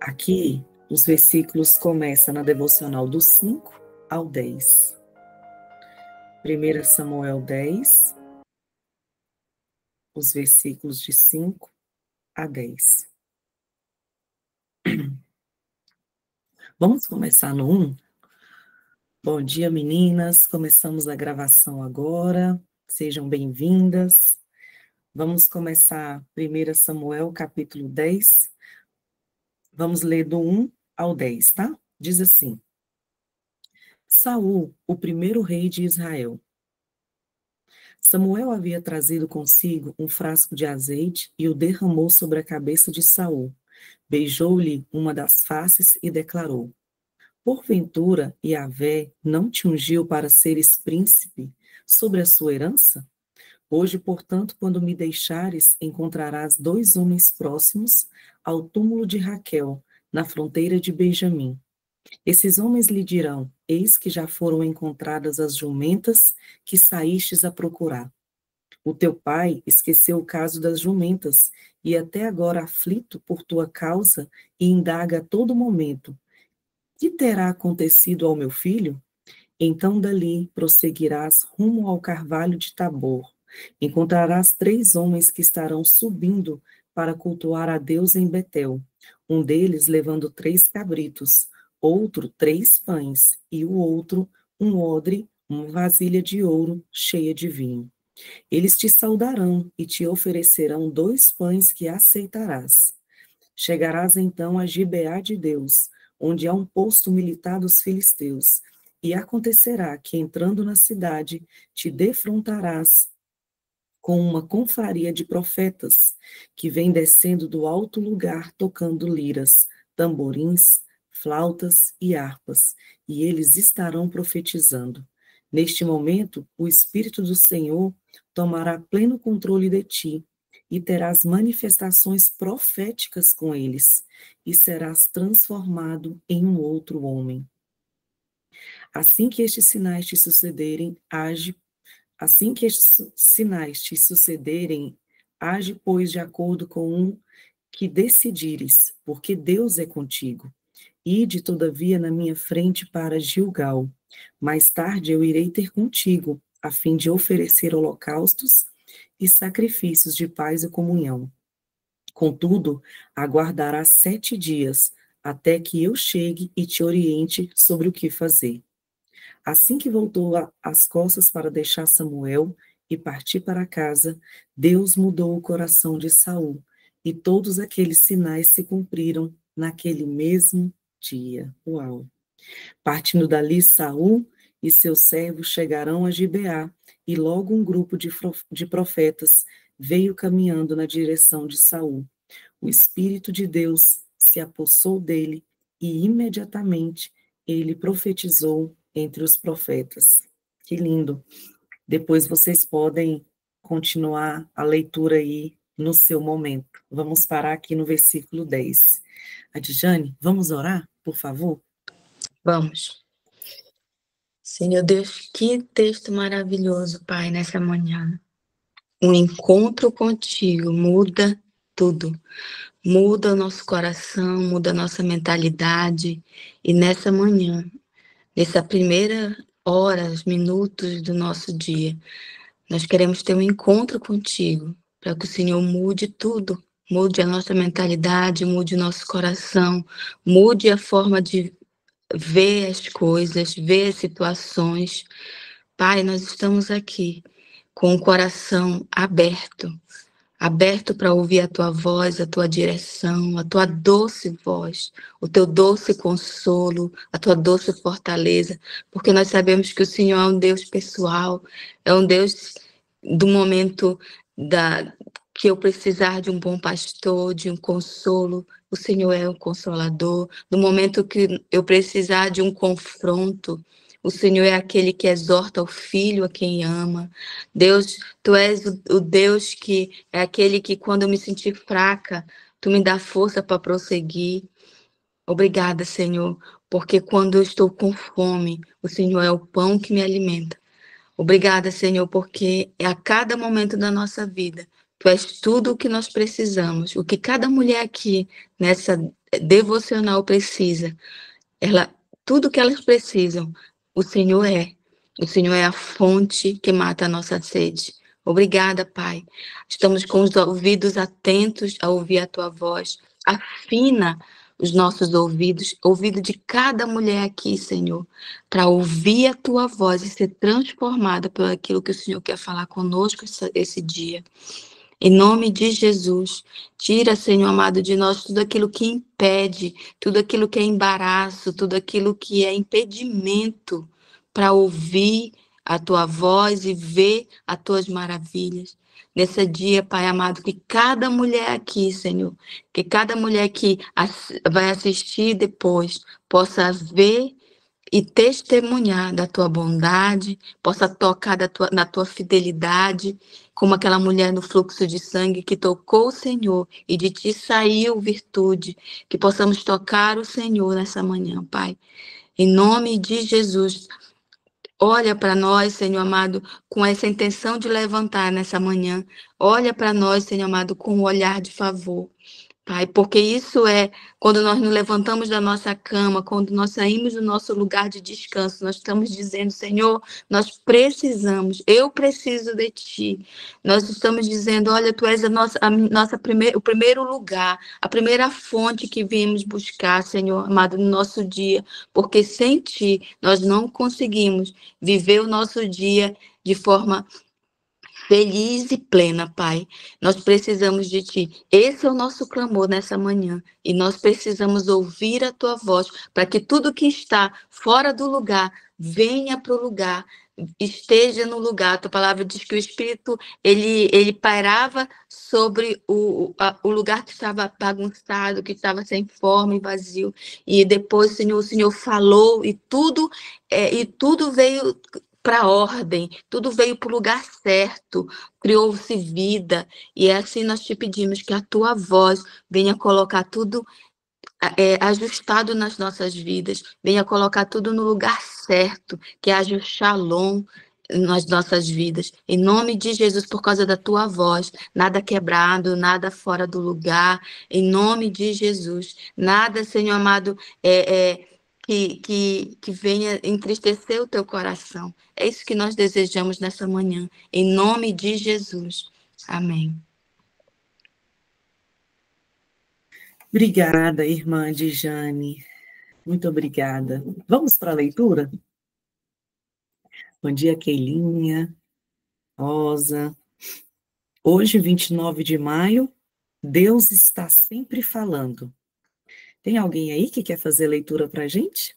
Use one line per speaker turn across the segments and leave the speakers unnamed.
Aqui, os versículos começam na devocional do 5 ao 10. 1 Samuel 10, os versículos de 5 a 10. Vamos começar no 1? Bom dia, meninas. Começamos a gravação agora. Sejam bem-vindas. Vamos começar 1 Samuel, capítulo 10. Vamos ler do 1 ao 10, tá? Diz assim: Saul, o primeiro rei de Israel. Samuel havia trazido consigo um frasco de azeite e o derramou sobre a cabeça de Saul. Beijou-lhe uma das faces e declarou: Porventura, Yahvé não te ungiu para seres príncipe sobre a sua herança? Hoje, portanto, quando me deixares, encontrarás 2 homens próximos ao túmulo de Raquel, na fronteira de Benjamim. Esses homens lhe dirão: Eis que já foram encontradas as jumentas que saístes a procurar. O teu pai esqueceu o caso das jumentas, e até agora aflito por tua causa, e indaga a todo momento: Que terá acontecido ao meu filho? Então dali prosseguirás rumo ao carvalho de Tabor. Encontrarás 3 homens que estarão subindo para cultuar a Deus em Betel. Um deles levando 3 cabritos, outro 3 pães, e o outro um odre, uma vasilha de ouro cheia de vinho. Eles te saudarão e te oferecerão 2 pães que aceitarás. Chegarás então a Gibeá de Deus, onde há um posto militar dos filisteus, e acontecerá que, entrando na cidade, te defrontarás com uma confraria de profetas, que vem descendo do alto lugar tocando liras, tamborins, flautas e harpas, e eles estarão profetizando. Neste momento, o Espírito do Senhor tomará pleno controle de ti, e terás manifestações proféticas com eles, e serás transformado em um outro homem. Assim que estes sinais te sucederem, age, pois, de acordo com o que decidires, porque Deus é contigo. Ide, todavia, na minha frente para Gilgal. Mais tarde eu irei ter contigo, a fim de oferecer holocaustos e sacrifícios de paz e comunhão. Contudo, aguardarás 7 dias, até que eu chegue e te oriente sobre o que fazer. Assim que voltou as costas para deixar Samuel e partir para casa, Deus mudou o coração de Saul, e todos aqueles sinais se cumpriram naquele mesmo dia. Uau! Partindo dali, Saul e seus servos chegarão a Gibeá, e logo um grupo de profetas veio caminhando na direção de Saul. O Espírito de Deus se apossou dele, e imediatamente ele profetizou entre os profetas. Que lindo! Depois vocês podem continuar a leitura aí no seu momento. Vamos parar aqui no versículo 10. Adjane, vamos orar, por favor?
Vamos. Senhor Deus, que texto maravilhoso, Pai, nessa manhã. Um encontro contigo muda tudo. Muda o nosso coração, muda a nossa mentalidade. E nessa manhã, nessa primeira horas, minutos do nosso dia, nós queremos ter um encontro contigo, para que o Senhor mude tudo. Mude a nossa mentalidade, mude o nosso coração, mude a forma de ver as coisas, ver as situações. Pai, nós estamos aqui com o coração aberto para ouvir a tua voz, a tua direção, a tua doce voz, o teu doce consolo, a tua doce fortaleza, porque nós sabemos que o Senhor é um Deus pessoal, é um Deus do momento que eu precisar de um bom pastor, de um consolo, o Senhor é o consolador. No momento que eu precisar de um confronto, o Senhor é aquele que exorta o filho a quem ama. Deus, tu és o Deus que é aquele que, quando eu me sentir fraca, tu me dá força para prosseguir. Obrigada, Senhor, porque quando eu estou com fome, o Senhor é o pão que me alimenta. Obrigada, Senhor, porque a cada momento da nossa vida Tu és tudo o que nós precisamos, o que cada mulher aqui nessa devocional precisa. Tudo que elas precisam, o Senhor é. O Senhor é a fonte que mata a nossa sede. Obrigada, Pai. Estamos com os ouvidos atentos a ouvir a tua voz. Afina os nossos ouvidos, ouvido de cada mulher aqui, Senhor, para ouvir a tua voz e ser transformada por aquilo que o Senhor quer falar conosco esse dia. Em nome de Jesus, tira, Senhor amado, de nós tudo aquilo que impede, tudo aquilo que é embaraço, tudo aquilo que é impedimento para ouvir a tua voz e ver as tuas maravilhas. Nesse dia, Pai amado, que cada mulher aqui, Senhor, que cada mulher que vai assistir depois possa ver e testemunhar da tua bondade, possa tocar na tua fidelidade, como aquela mulher no fluxo de sangue que tocou o Senhor e de ti saiu virtude, que possamos tocar o Senhor nessa manhã, Pai. Em nome de Jesus, olha para nós, Senhor amado, com essa intenção de levantar nessa manhã. Olha para nós, Senhor amado, com um olhar de favor. Pai, porque isso é quando nós nos levantamos da nossa cama, quando nós saímos do nosso lugar de descanso, nós estamos dizendo, Senhor, nós precisamos, eu preciso de Ti. Nós estamos dizendo, olha, Tu és o primeiro lugar, a primeira fonte que viemos buscar, Senhor amado, no nosso dia, porque sem Ti nós não conseguimos viver o nosso dia de forma feliz e plena, Pai. Nós precisamos de Ti. Esse é o nosso clamor nessa manhã. E nós precisamos ouvir a Tua voz para que tudo que está fora do lugar venha para o lugar, esteja no lugar. A Tua palavra diz que o Espírito, ele pairava sobre o lugar que estava bagunçado, que estava sem forma e vazio. E depois, Senhor, o Senhor falou e tudo veio para a ordem, tudo veio para o lugar certo, criou-se vida, e é assim nós te pedimos que a tua voz venha colocar tudo ajustado nas nossas vidas, venha colocar tudo no lugar certo, que haja o shalom nas nossas vidas, em nome de Jesus, por causa da tua voz, nada quebrado, nada fora do lugar, em nome de Jesus, nada, Senhor amado, que venha entristecer o teu coração. É isso que nós desejamos nessa manhã, em nome de Jesus. Amém.
Obrigada, irmã Dijane. Muito obrigada. Vamos para a leitura? Bom dia, Keilinha, Rosa. Hoje, 29 de maio, Deus está sempre falando. Tem alguém aí que quer fazer leitura para a gente?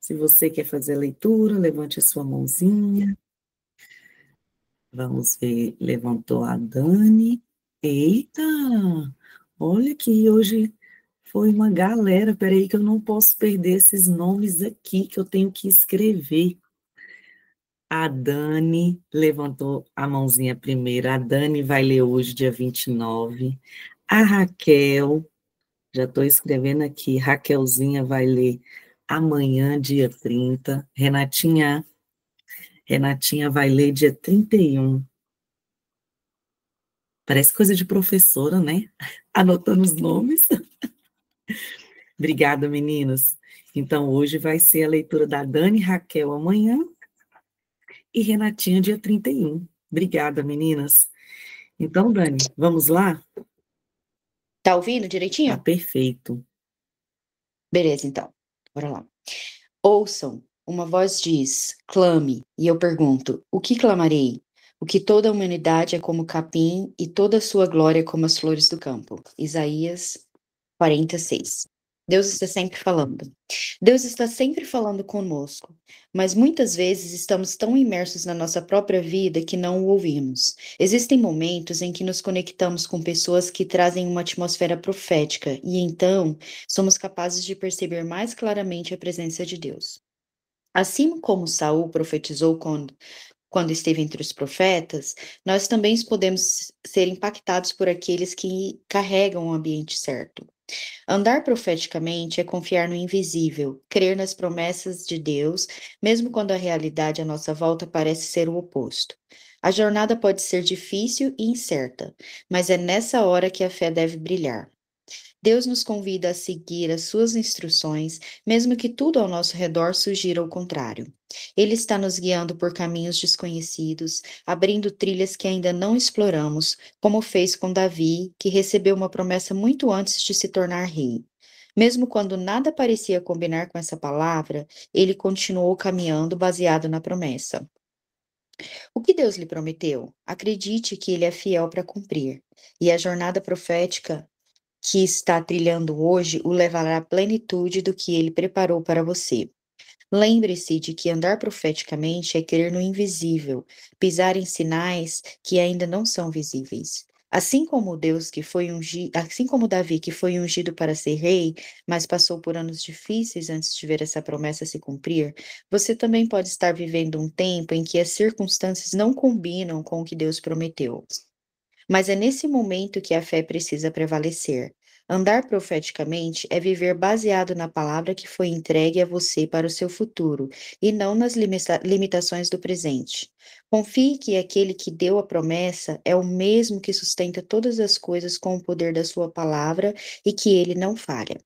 Se você quer fazer leitura, levante a sua mãozinha. Vamos ver, levantou a Dani. Eita, olha que hoje foi uma galera. Peraí que eu não posso perder esses nomes aqui que eu tenho que escrever. A Dani levantou a mãozinha primeiro. A Dani vai ler hoje, dia 29. A Raquel, já estou escrevendo aqui, Raquelzinha vai ler amanhã, dia 30. Renatinha vai ler dia 31. Parece coisa de professora, né? Anotando os nomes. Obrigada, meninas. Então, hoje vai ser a leitura da Dani e Raquel amanhã e Renatinha dia 31. Obrigada, meninas. Então, Dani, vamos lá?
Tá ouvindo
Tá
direitinho?
perfeito.
Beleza, então. Bora lá. Ouçam, uma voz diz, clame, e eu pergunto, o que clamarei? O que toda a humanidade é como capim e toda a sua glória como as flores do campo. Isaías 46. Deus está sempre falando. Deus está sempre falando conosco, mas muitas vezes estamos tão imersos na nossa própria vida que não o ouvimos. Existem momentos em que nos conectamos com pessoas que trazem uma atmosfera profética e então somos capazes de perceber mais claramente a presença de Deus. Assim como Saul profetizou quando esteve entre os profetas, nós também podemos ser impactados por aqueles que carregam o ambiente certo. Andar profeticamente é confiar no invisível, crer nas promessas de Deus, mesmo quando a realidade à nossa volta parece ser o oposto. A jornada pode ser difícil e incerta, mas é nessa hora que a fé deve brilhar. Deus nos convida a seguir as suas instruções, mesmo que tudo ao nosso redor sugira o contrário. Ele está nos guiando por caminhos desconhecidos, abrindo trilhas que ainda não exploramos, como fez com Davi, que recebeu uma promessa muito antes de se tornar rei. Mesmo quando nada parecia combinar com essa palavra, ele continuou caminhando baseado na promessa. O que Deus lhe prometeu? Acredite que ele é fiel para cumprir. E a jornada profética que está trilhando hoje o levará à plenitude do que ele preparou para você. Lembre-se de que andar profeticamente é crer no invisível, pisar em sinais que ainda não são visíveis. Assim como Davi que foi ungido para ser rei, mas passou por anos difíceis antes de ver essa promessa se cumprir, você também pode estar vivendo um tempo em que as circunstâncias não combinam com o que Deus prometeu. Mas é nesse momento que a fé precisa prevalecer. Andar profeticamente é viver baseado na palavra que foi entregue a você para o seu futuro, e não nas limitações do presente. Confie que aquele que deu a promessa é o mesmo que sustenta todas as coisas com o poder da sua palavra e que ele não falha.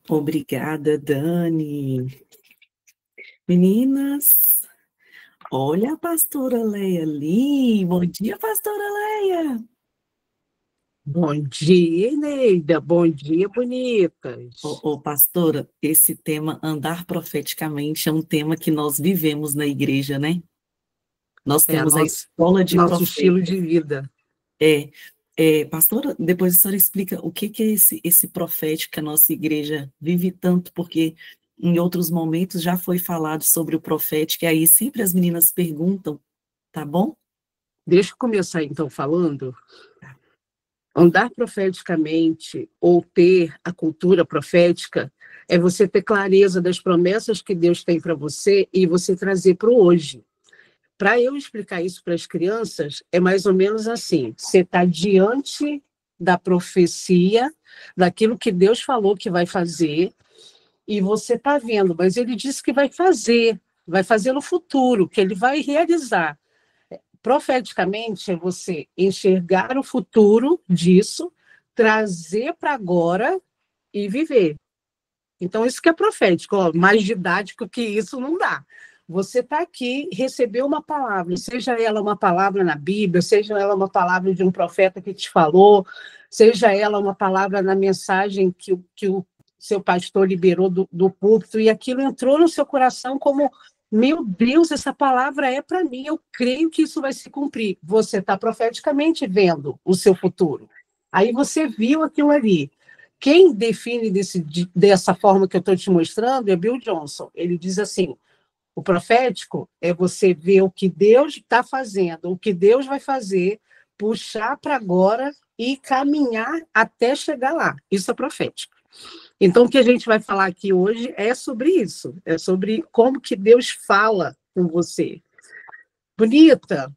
Obrigada, Dani. Meninas, olha a pastora Leia ali. Bom dia, pastora Leia.
Bom dia, Eneida. Bom dia, bonitas.
Pastora, esse tema, andar profeticamente, é um tema que nós vivemos na igreja, né? Nós temos a escola de
nosso
profetas.
estilo de vida.
Pastora, depois a senhora explica o que é esse profético que a nossa igreja vive tanto, porque em outros momentos já foi falado sobre o profético, e aí sempre as meninas perguntam, tá bom?
Deixa eu começar então falando. Andar profeticamente ou ter a cultura profética é você ter clareza das promessas que Deus tem para você e você trazer para o hoje. Para eu explicar isso para as crianças, é mais ou menos assim: você está diante da profecia, daquilo que Deus falou que vai fazer, e você está vendo, mas ele disse que vai fazer no futuro, que ele vai realizar. Profeticamente é você enxergar o futuro disso, trazer para agora e viver. Então, isso que é profético, mais didático que isso não dá. Você está aqui, recebeu uma palavra, seja ela uma palavra na Bíblia, seja ela uma palavra de um profeta que te falou, seja ela uma palavra na mensagem que o seu pastor liberou do púlpito, e aquilo entrou no seu coração como: meu Deus, essa palavra é para mim, eu creio que isso vai se cumprir. Você está profeticamente vendo o seu futuro. Aí você viu aquilo ali. Quem define dessa forma que eu estou te mostrando é Bill Johnson. Ele diz assim: o profético é você ver o que Deus está fazendo, o que Deus vai fazer, puxar para agora e caminhar até chegar lá. Isso é profético. Então, o que a gente vai falar aqui hoje é sobre isso, é sobre como que Deus fala com você. Bonita,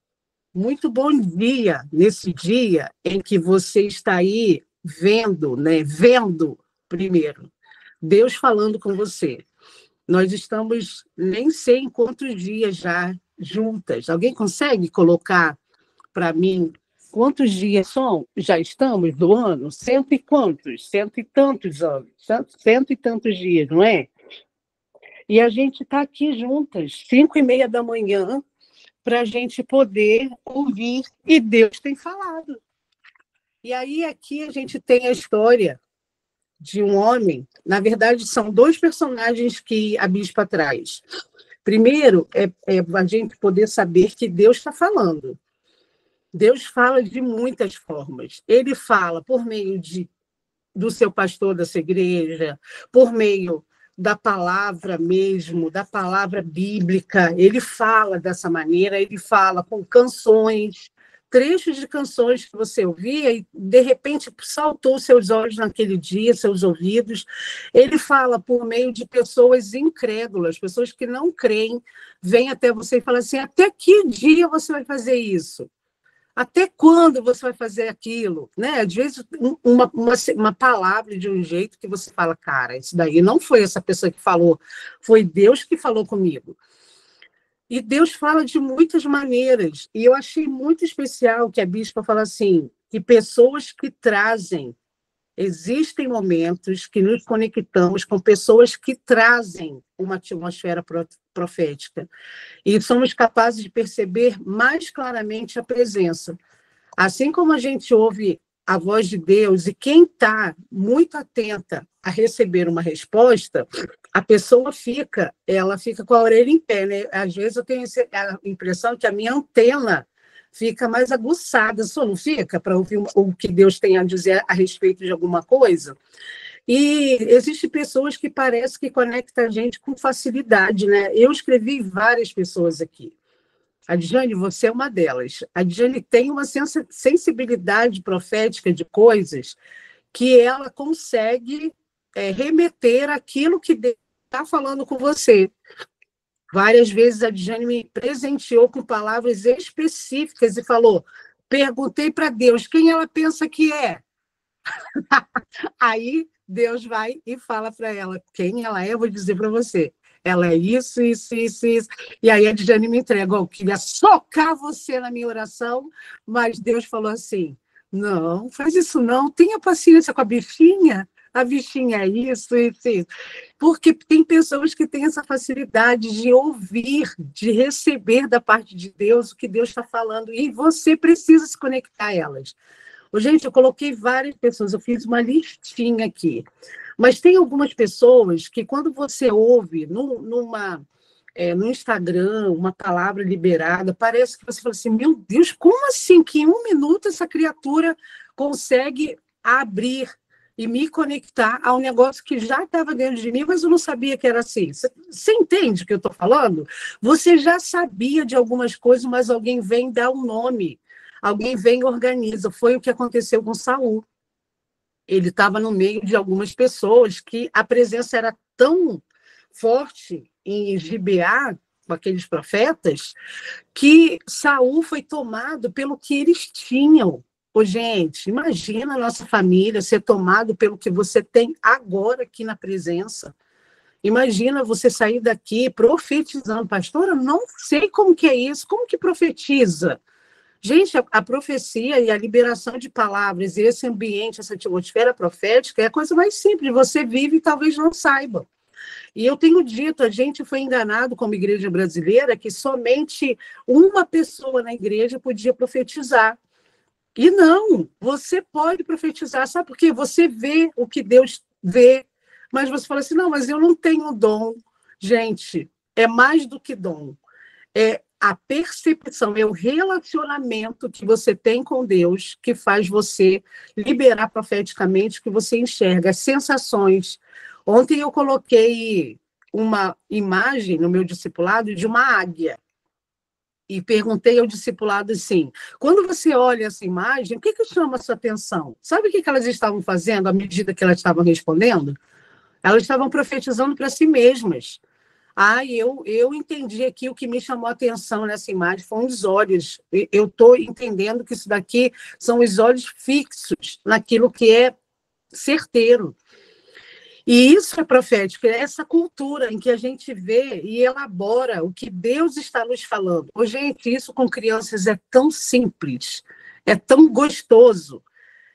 muito bom dia nesse dia em que você está aí vendo, né? Vendo primeiro, Deus falando com você. Nós estamos, nem sei em quantos dias já juntas. Alguém consegue colocar para mim quantos dias já estamos do ano? Cento e tantos anos, cento e tantos dias, não é? E a gente está aqui juntas, 5:30 da manhã, para a gente poder ouvir, e Deus tem falado. E aí aqui a gente tem a história de um homem, na verdade são dois personagens que a bispa traz. Primeiro, é a gente poder saber que Deus está falando. Deus fala de muitas formas. Ele fala por meio do seu pastor dessa igreja, por meio da palavra mesmo, da palavra bíblica. Ele fala dessa maneira, ele fala com canções, trechos de canções que você ouvia e, de repente, saltou seus olhos naquele dia, seus ouvidos. Ele fala por meio de pessoas incrédulas, pessoas que não creem, vêm até você e falam assim: até que dia você vai fazer isso? Até quando você vai fazer aquilo? Né? Às vezes, uma palavra de um jeito que você fala, cara, isso daí não foi essa pessoa que falou, foi Deus que falou comigo. E Deus fala de muitas maneiras. E eu achei muito especial que a bispa fala assim, que pessoas que trazem, existem momentos que nos conectamos com pessoas que trazem uma atmosfera profética. E somos capazes de perceber mais claramente a presença. Assim como a gente ouve a voz de Deus, e quem está muito atenta a receber uma resposta, a pessoa fica com a orelha em pé, né? Às vezes eu tenho a impressão que a minha antena fica mais aguçada, só não fica para ouvir o que Deus tem a dizer a respeito de alguma coisa? E existem pessoas que parece que conectam a gente com facilidade, né? Eu escrevi várias pessoas aqui. A Djane, você é uma delas. A Djane tem uma sensibilidade profética de coisas que ela consegue remeter aquilo que Deus está falando com você. Várias vezes a Djane me presenteou com palavras específicas e falou, perguntei para Deus quem ela pensa que é. Aí Deus vai e fala para ela quem ela é, eu vou dizer para você. Ela é isso, isso, isso, isso. E aí a Djane me entrega, eu queria socar você na minha oração, mas Deus falou assim, não, faz isso não, tenha paciência com a bichinha é isso, isso, isso. Porque tem pessoas que têm essa facilidade de ouvir, de receber da parte de Deus o que Deus está falando, e você precisa se conectar a elas. Gente, eu coloquei várias pessoas, eu fiz uma listinha aqui. Mas tem algumas pessoas que, quando você ouve no Instagram uma palavra liberada, parece que você fala assim, meu Deus, como assim que em 1 minuto essa criatura consegue abrir e me conectar a um negócio que já estava dentro de mim, mas eu não sabia que era assim. Você entende o que eu estou falando? Você já sabia de algumas coisas, mas alguém vem dar um nome. Alguém vem e organiza. Foi o que aconteceu com Saul. Ele estava no meio de algumas pessoas que a presença era tão forte em Gibeá, com aqueles profetas, que Saul foi tomado pelo que eles tinham. Gente, imagina a nossa família ser tomado pelo que você tem agora aqui na presença. Imagina você sair daqui profetizando. Pastora, não sei como que é isso. Como que profetiza? Gente, a profecia e a liberação de palavras, e esse ambiente, essa atmosfera profética, é a coisa mais simples. Você vive e talvez não saiba. E eu tenho dito, a gente foi enganado como igreja brasileira que somente uma pessoa na igreja podia profetizar. E não, você pode profetizar, sabe por quê? Você vê o que Deus vê, mas você fala assim, não, mas eu não tenho dom. Gente, é mais do que dom. É a percepção, é o relacionamento que você tem com Deus que faz você liberar profeticamente o que você enxerga, as sensações. Ontem eu coloquei uma imagem no meu discipulado de uma águia. E perguntei ao discipulado assim, quando você olha essa imagem, o que chama a sua atenção? Sabe o que elas estavam fazendo à medida que elas estavam respondendo? Elas estavam profetizando para si mesmas. Eu entendi aqui o que me chamou a atenção nessa imagem foram os olhos. Eu estou entendendo que isso daqui são os olhos fixos naquilo que é certeiro. E isso é profético, é essa cultura em que a gente vê e elabora o que Deus está nos falando. Gente, isso com crianças é tão simples, é tão gostoso.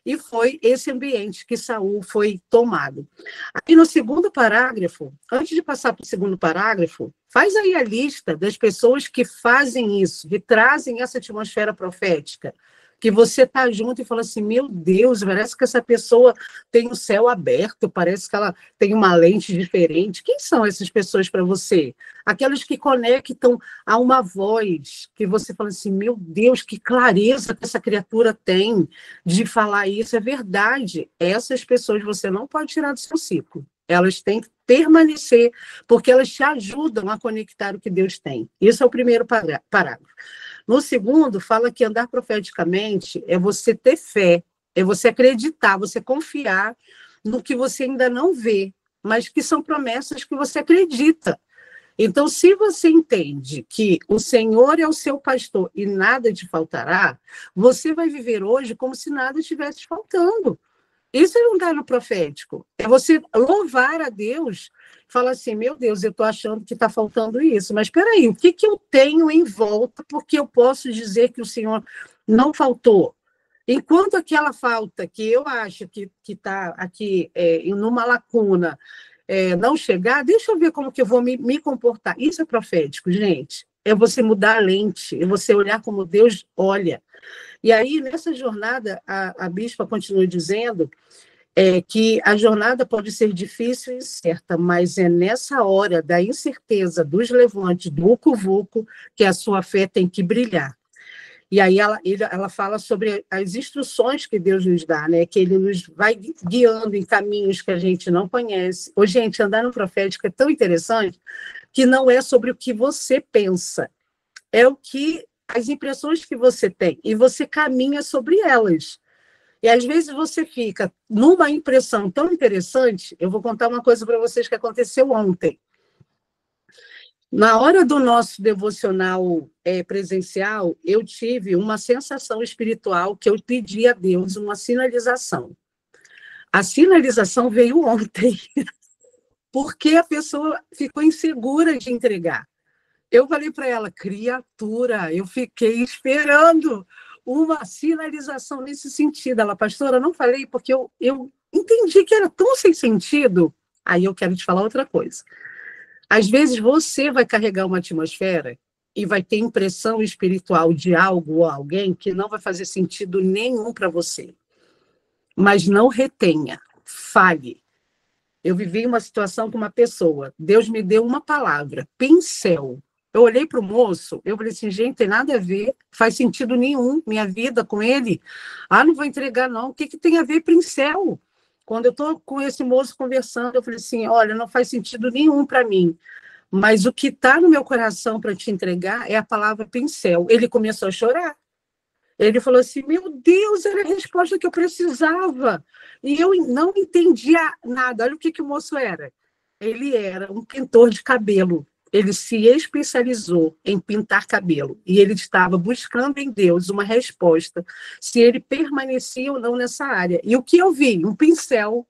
E foi esse ambiente que Saul foi tomado. Aí no segundo parágrafo, antes de passar para o segundo parágrafo, faz aí a lista das pessoas que fazem isso, que trazem essa atmosfera profética, que você está junto e fala assim, meu Deus, parece que essa pessoa tem o céu aberto, parece que ela tem uma lente diferente. Quem são essas pessoas para você? Aquelas que conectam a uma voz, que você fala assim, meu Deus, que clareza que essa criatura tem de falar isso, é verdade. Essas pessoas você não pode tirar do seu ciclo. Elas têm que permanecer, porque elas te ajudam a conectar o que Deus tem. Isso é o primeiro parágrafo. No segundo, fala que andar profeticamente é você ter fé, é você acreditar, você confiar no que você ainda não vê, mas que são promessas que você acredita. Então, se você entende que o Senhor é o seu pastor e nada te faltará, você vai viver hoje como se nada estivesse faltando. Isso é um dano profético. É você louvar a Deus, falar assim, meu Deus, eu estou achando que está faltando isso, mas espera aí, o que eu tenho em volta porque eu posso dizer que o Senhor não faltou? Enquanto aquela falta que eu acho que está aqui numa lacuna não chegar, deixa eu ver como que eu vou me comportar. Isso é profético, gente. É você mudar a lente, é você olhar como Deus olha. E aí, nessa jornada, a bispa continua dizendo que a jornada pode ser difícil e incerta, mas é nessa hora da incerteza, dos levantes, do vucu-vucu, que a sua fé tem que brilhar. E aí ela fala sobre as instruções que Deus nos dá, né? Que Ele nos vai guiando em caminhos que a gente não conhece. Ô, gente, andar no profético é tão interessante que não é sobre o que você pensa, é as impressões que você tem, e você caminha sobre elas. E às vezes você fica numa impressão tão interessante. Eu vou contar uma coisa para vocês que aconteceu ontem. Na hora do nosso devocional presencial, eu tive uma sensação espiritual que eu pedi a Deus uma sinalização. A sinalização veio ontem, porque a pessoa ficou insegura de entregar. Eu falei para ela, criatura, eu fiquei esperando uma sinalização nesse sentido. Ela, pastora, não falei porque eu entendi que era tão sem sentido. Aí eu quero te falar outra coisa. Às vezes você vai carregar uma atmosfera e vai ter impressão espiritual de algo ou alguém que não vai fazer sentido nenhum para você. Mas não retenha, fale. Eu vivi uma situação com uma pessoa, Deus me deu uma palavra, pincel. Eu olhei para o moço, eu falei assim, gente, tem nada a ver, faz sentido nenhum, minha vida com ele. Ah, não vou entregar não, o que tem a ver pincel? Quando eu estou com esse moço conversando, eu falei assim, olha, não faz sentido nenhum para mim, mas o que está no meu coração para te entregar é a palavra pincel. Ele começou a chorar. Ele falou assim, meu Deus, era a resposta que eu precisava. E eu não entendia nada. Olha o que o moço era. Ele era um pintor de cabelo. Ele se especializou em pintar cabelo. E ele estava buscando em Deus uma resposta, se ele permanecia ou não nessa área. E o que eu vi? Um pincel.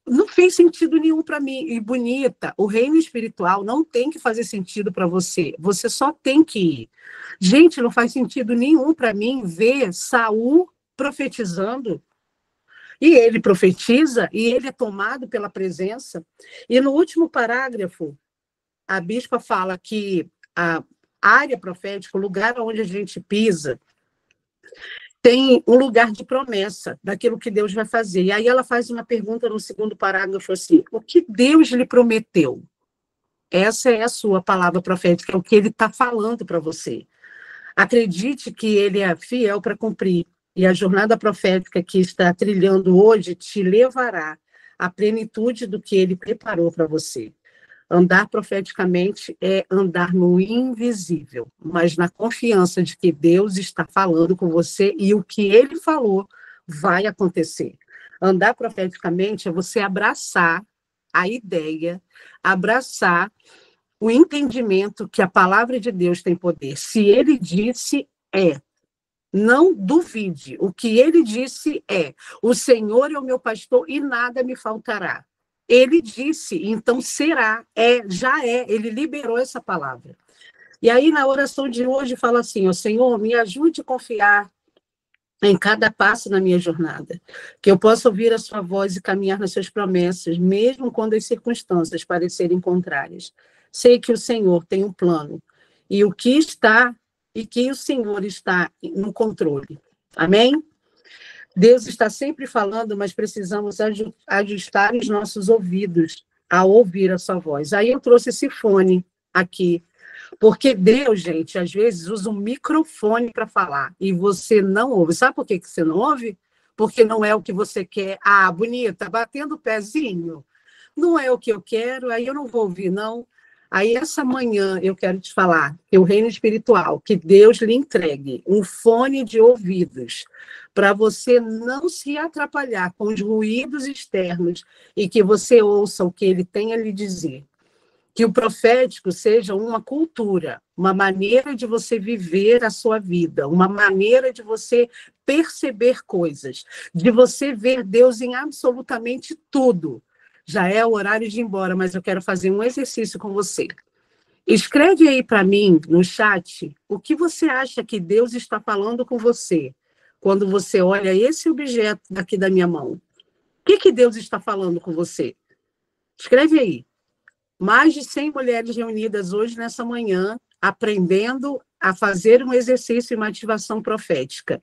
Não fez sentido nenhum para mim. E bonita, o reino espiritual não tem que fazer sentido para você. Você só tem que ir. Gente, não faz sentido nenhum para mim ver Saul profetizando. E ele profetiza, e ele é tomado pela presença. E no último parágrafo, a bispa fala que a área profética, o lugar onde a gente pisa, tem um lugar de promessa daquilo que Deus vai fazer. E aí ela faz uma pergunta no segundo parágrafo assim, o que Deus lhe prometeu? Essa é a sua palavra profética, é o que ele está falando para você. Acredite que ele é fiel para cumprir. E a jornada profética que está trilhando hoje te levará à plenitude do que ele preparou para você. Andar profeticamente é andar no invisível, mas na confiança de que Deus está falando com você e o que ele falou vai acontecer. Andar profeticamente é você abraçar a ideia, abraçar o entendimento que a palavra de Deus tem poder. Se ele disse, é. Não duvide. O que ele disse é, o Senhor é o meu pastor e nada me faltará. Ele disse, então será, já é, ele liberou essa palavra. E aí, na oração de hoje, fala assim, ó, Senhor, me ajude a confiar em cada passo na minha jornada, que eu possa ouvir a sua voz e caminhar nas suas promessas, mesmo quando as circunstâncias parecerem contrárias. Sei que o Senhor tem um plano, e que o Senhor está no controle. Amém? Deus está sempre falando, mas precisamos ajustar os nossos ouvidos a ouvir a sua voz. Aí eu trouxe esse fone aqui, porque Deus, gente, às vezes usa um microfone para falar e você não ouve. Sabe por que você não ouve? Porque não é o que você quer. Ah, bonita, batendo o pezinho. Não é o que eu quero, aí eu não vou ouvir, não. Aí, essa manhã, eu quero te falar que o reino espiritual, que Deus lhe entregue um fone de ouvidos para você não se atrapalhar com os ruídos externos e que você ouça o que ele tem a lhe dizer. Que o profético seja uma cultura, uma maneira de você viver a sua vida, uma maneira de você perceber coisas, de você ver Deus em absolutamente tudo. Já é o horário de ir embora, mas eu quero fazer um exercício com você. Escreve aí para mim, no chat, o que você acha que Deus está falando com você quando você olha esse objeto daqui da minha mão. O que Deus está falando com você? Escreve aí. Mais de 100 mulheres reunidas hoje, nessa manhã, aprendendo a fazer um exercício e uma ativação profética.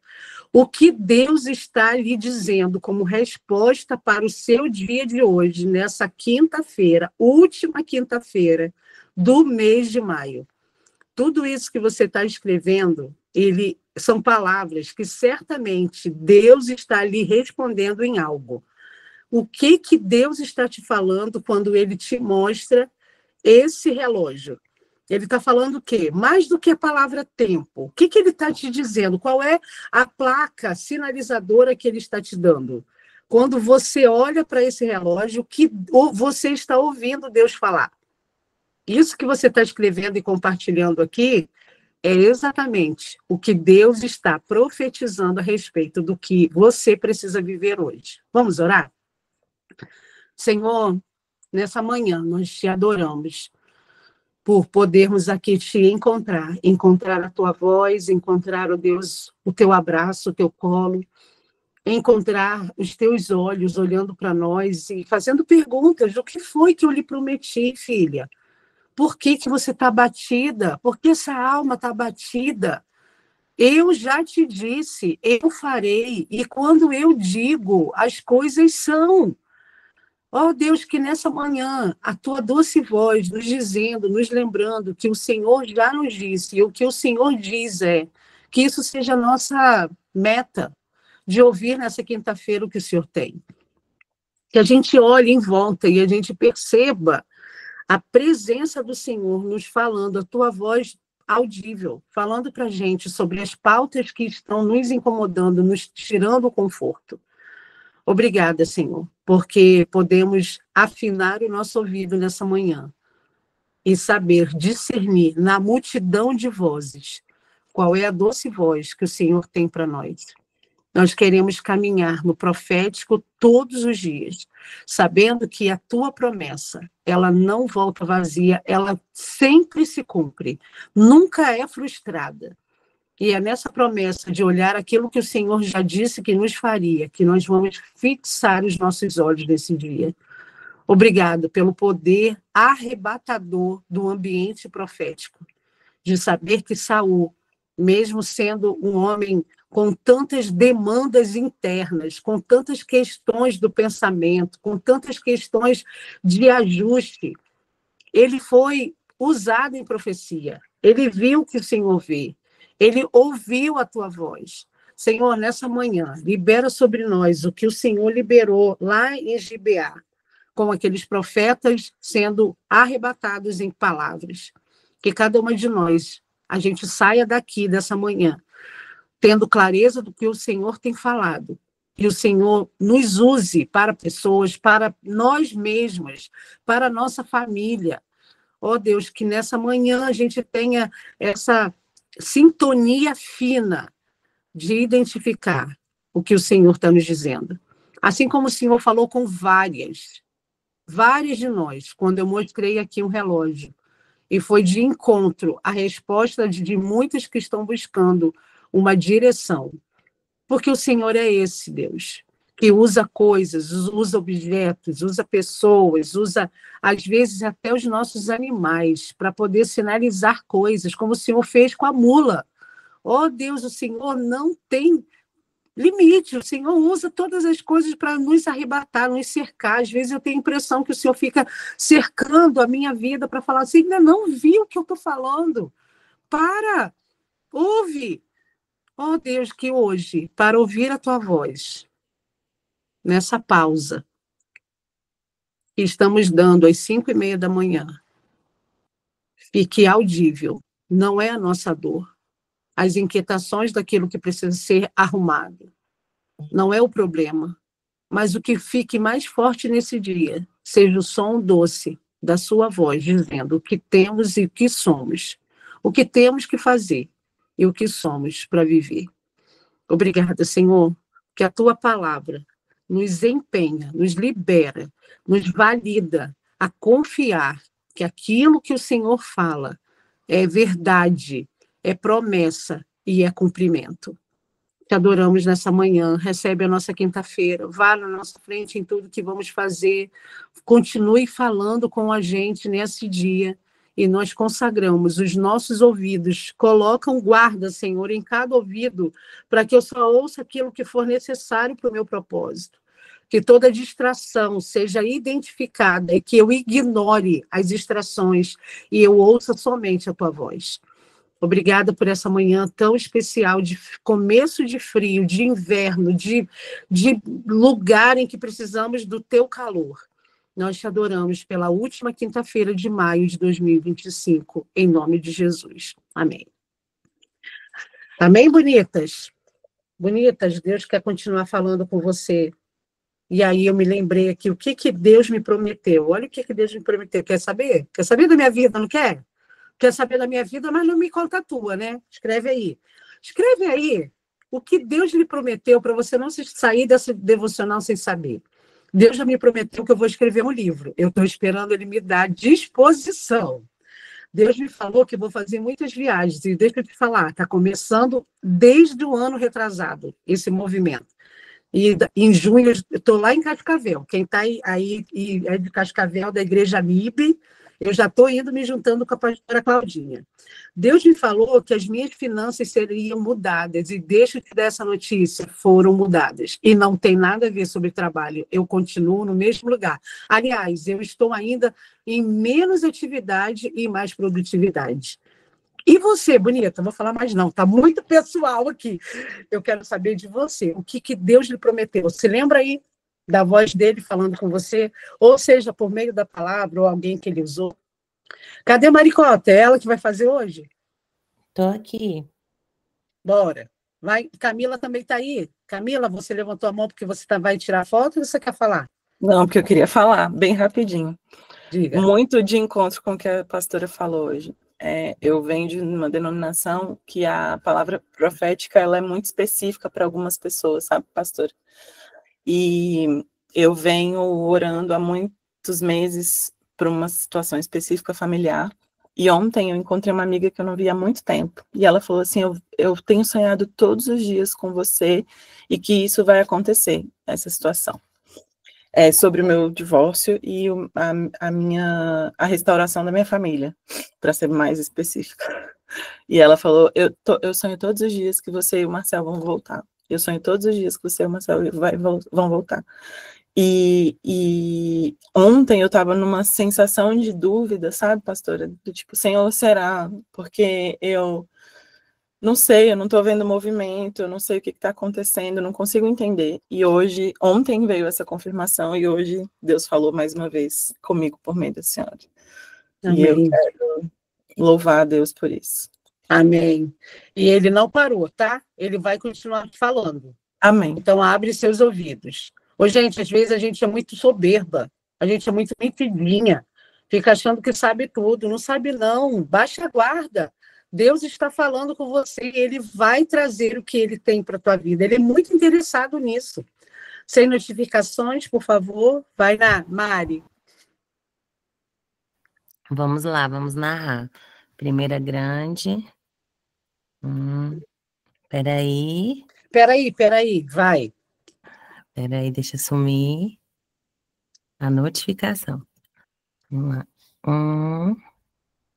O que Deus está lhe dizendo como resposta para o seu dia de hoje, nessa quinta-feira, última quinta-feira do mês de maio. Tudo isso que você está escrevendo, são palavras que certamente Deus está lhe respondendo em algo. O que Deus está te falando quando Ele te mostra esse relógio? Ele está falando o quê? Mais do que a palavra tempo. O que Ele está te dizendo? Qual é a placa sinalizadora que Ele está te dando? Quando você olha para esse relógio, o que você está ouvindo Deus falar? Isso que você está escrevendo e compartilhando aqui é exatamente o que Deus está profetizando a respeito do que você precisa viver hoje. Vamos orar? Senhor, nessa manhã nós te adoramos por podermos aqui te encontrar a tua voz, encontrar, ó Deus, o teu abraço, o teu colo, encontrar os teus olhos olhando para nós e fazendo perguntas: o que foi que eu lhe prometi, filha? Por que você está abatida? Por que essa alma está abatida? Eu já te disse, eu farei, e quando eu digo, as coisas são. Ó Deus, que nessa manhã a tua doce voz nos dizendo, nos lembrando que o Senhor já nos disse, e o que o Senhor diz é que isso seja a nossa meta de ouvir nessa quinta-feira o que o Senhor tem. Que a gente olhe em volta e a gente perceba a presença do Senhor nos falando, a tua voz audível, falando para a gente sobre as pautas que estão nos incomodando, nos tirando o conforto. Obrigada, Senhor, porque podemos afinar o nosso ouvido nessa manhã e saber discernir na multidão de vozes qual é a doce voz que o Senhor tem para nós. Nós queremos caminhar no profético todos os dias, sabendo que a tua promessa, ela não volta vazia, ela sempre se cumpre, nunca é frustrada. E é nessa promessa de olhar aquilo que o Senhor já disse que nos faria, que nós vamos fixar os nossos olhos nesse dia. Obrigado pelo poder arrebatador do ambiente profético, de saber que Saul, mesmo sendo um homem com tantas demandas internas, com tantas questões do pensamento, com tantas questões de ajuste, ele foi usado em profecia. Ele viu o que o Senhor vê. Ele ouviu a tua voz. Senhor, nessa manhã, libera sobre nós o que o Senhor liberou lá em Gibeá, com aqueles profetas sendo arrebatados em palavras. Que cada uma de nós, a gente saia daqui dessa manhã, tendo clareza do que o Senhor tem falado. E o Senhor nos use para pessoas, para nós mesmas, para a nossa família. Ó Deus, que nessa manhã a gente tenha essa sintonia fina de identificar o que o Senhor está nos dizendo. Assim como o Senhor falou com várias de nós, quando eu mostrei aqui um relógio, e foi de encontro à resposta de muitas que estão buscando uma direção. Porque o Senhor é esse Deus, que usa coisas, usa objetos, usa pessoas, usa, às vezes, até os nossos animais, para poder sinalizar coisas, como o Senhor fez com a mula. Oh, Deus, o Senhor não tem limite, o Senhor usa todas as coisas para nos arrebatar, nos cercar. Às vezes eu tenho a impressão que o Senhor fica cercando a minha vida para falar assim: ainda não viu o que eu estou falando. Para, ouve. Oh, Deus, que hoje, para ouvir a tua voz, nessa pausa que estamos dando às 5:30 da manhã, fique audível, não é a nossa dor, as inquietações daquilo que precisa ser arrumado, não é o problema, mas o que fique mais forte nesse dia, seja o som doce da sua voz, dizendo o que temos e o que somos, o que temos que fazer e o que somos para viver. Obrigada, Senhor, que a tua palavra nos empenha, nos libera, nos valida a confiar que aquilo que o Senhor fala é verdade, é promessa e é cumprimento. Te adoramos nessa manhã, recebe a nossa quinta-feira, vá na nossa frente em tudo que vamos fazer, continue falando com a gente nesse dia, e nós consagramos os nossos ouvidos, colocam guarda, Senhor, em cada ouvido, para que eu só ouça aquilo que for necessário para o meu propósito. Que toda distração seja identificada e que eu ignore as distrações e eu ouça somente a tua voz. Obrigada por essa manhã tão especial, de começo de frio, de inverno, de lugar em que precisamos do teu calor. Nós te adoramos pela última quinta-feira de maio de 2025, em nome de Jesus. Amém. Amém, bonitas? Bonitas, Deus quer continuar falando com você. E aí eu me lembrei aqui, o que Deus me prometeu? Olha o que Deus me prometeu. Quer saber? Quer saber da minha vida, não quer? Quer saber da minha vida, mas não me conta a tua, né? Escreve aí. Escreve aí o que Deus lhe prometeu para você não sair dessa devocional sem saber. Deus já me prometeu que eu vou escrever um livro. Eu estou esperando ele me dar disposição. Deus me falou que eu vou fazer muitas viagens. E deixa eu te falar, está começando desde o ano retrasado, esse movimento. E em junho eu estou lá em Cascavel. Quem está aí é de Cascavel, da Igreja MIB, eu já estou indo me juntando com a pastora Claudinha. Deus me falou que as minhas finanças seriam mudadas, e deixa eu te dar essa notícia, foram mudadas. E não tem nada a ver sobre trabalho, eu continuo no mesmo lugar. Aliás, eu estou ainda em menos atividade e mais produtividade. E você, bonita? Não vou falar mais não, está muito pessoal aqui. Eu quero saber de você, o que Deus lhe prometeu. Você lembra aí da voz dele falando com você? Ou seja, por meio da palavra, ou alguém que ele usou? Cadê Maricota? É ela que vai fazer hoje?
Tô aqui.
Bora. Vai. Camila também está aí. Camila, você levantou a mão porque você vai tirar foto ou você quer falar?
Não, porque eu queria falar, bem rapidinho.
Diga.
Muito de encontro com o que a pastora falou hoje. Eu venho de uma denominação que a palavra profética ela é muito específica para algumas pessoas, sabe, pastora? E eu venho orando há muitos meses por uma situação específica familiar. E ontem eu encontrei uma amiga que eu não via há muito tempo. E ela falou assim, eu tenho sonhado todos os dias com você e que isso vai acontecer, essa situação. Sobre o meu divórcio e a restauração da minha família, para ser mais específica. E ela falou, eu sonho todos os dias que você e o Marcel vão voltar. Eu sonho todos os dias que você e o Marcel vão voltar. E ontem eu estava numa sensação de dúvida, sabe, pastora? Do tipo, Senhor, será? Porque eu não sei, eu não estou vendo movimento, eu não sei o que está acontecendo, eu não consigo entender. E ontem veio essa confirmação, e hoje Deus falou mais uma vez comigo por meio da senhora.
Amém.
E eu quero louvar a Deus por isso.
Amém. E ele não parou, tá? Ele vai continuar falando.
Amém.
Então, abre seus ouvidos. Ô, gente, às vezes a gente é muito soberba, a gente é muito mentidinha, fica achando que sabe tudo. Não sabe, não. Baixa a guarda. Deus está falando com você e ele vai trazer o que ele tem para a tua vida. Ele é muito interessado nisso. Sem notificações, por favor, vai lá, Mari.
Vamos lá, vamos narrar. Primeira grande. Peraí.
Peraí, vai.
Peraí, deixa eu sumir a notificação. Vamos lá.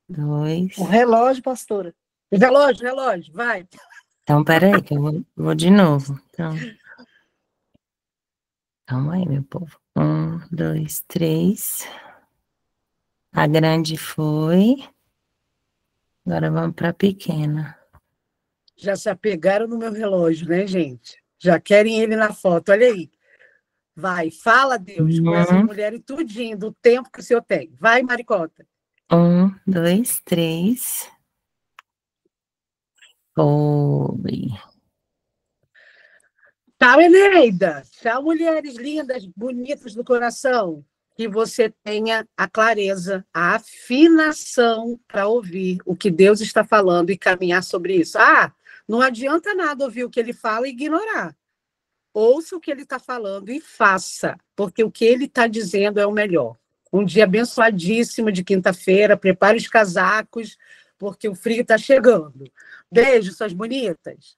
2.
O relógio, pastora. Relógio, vai.
Então, peraí, que eu vou de novo. Então, calma aí, meu povo. 1, 2, 3. A grande foi. Agora vamos para a pequena.
Já se apegaram no meu relógio, né, gente? Já querem ele na foto, olha aí. Vai, fala, Deus, com essas mulheres tudinho, do tempo que o senhor tem. Vai, Maricota.
1, 2, 3. Foi.
Tchau, Eneida. Tchau, mulheres lindas, bonitas do coração. que você tenha a clareza, a afinação para ouvir o que Deus está falando e caminhar sobre isso. Não adianta nada ouvir o que ele fala e ignorar. Ouça o que ele está falando e faça, porque o que ele está dizendo é o melhor. Um dia abençoadíssimo de quinta-feira, prepare os casacos, porque o frio está chegando. Beijo, suas bonitas.